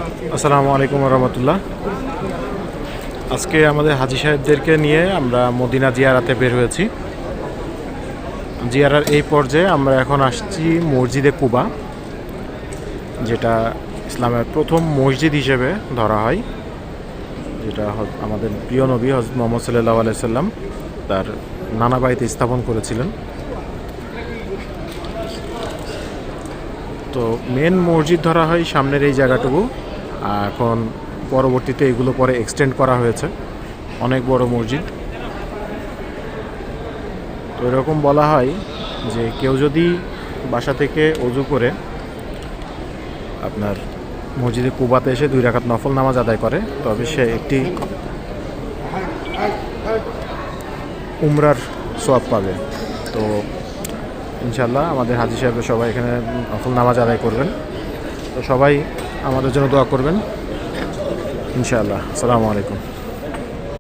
আসসালামু আলাইকুম রহমতুল্লাহ। আজকে আমাদের হাজী সাহেবদেরকে নিয়ে আমরা মদিনা জিয়ারাতে বের হয়েছি। জিয়ারার এই পর্যায়ে আমরা এখন আসছি মসজিদে কুবা, যেটা ইসলামের প্রথম মসজিদ হিসেবে ধরা হয়, যেটা আমাদের প্রিয় নবী হযরত মুহাম্মদ সাল্লাল্লাহু আলাইহি সাল্লাম তার নানা বাড়িতে স্থাপন করেছিলেন। তো মেন মসজিদ ধরা হয় সামনের এই জায়গাটুকু। এখন পরবর্তীতে এগুলো পরে এক্সটেন্ড করা হয়েছে, অনেক বড় মসজিদ। তো এরকম বলা হয় যে কেউ যদি বাসা থেকে ওযু করে আপনার মসজিদে কুবাতে এসে 2 রাকাত নফল নামাজ আদায় করে, তবে সে একটি উমরার সওয়াব পাবে। তো ইনশাআল্লাহ আমাদের হাজী সাহেবরা সবাই এখানে নফল নামাজ আদায় করবেন। তো সবাই আমাদের জন্য দোয়া করবেন ইনশাআল্লাহ। আসসালামু আলাইকুম।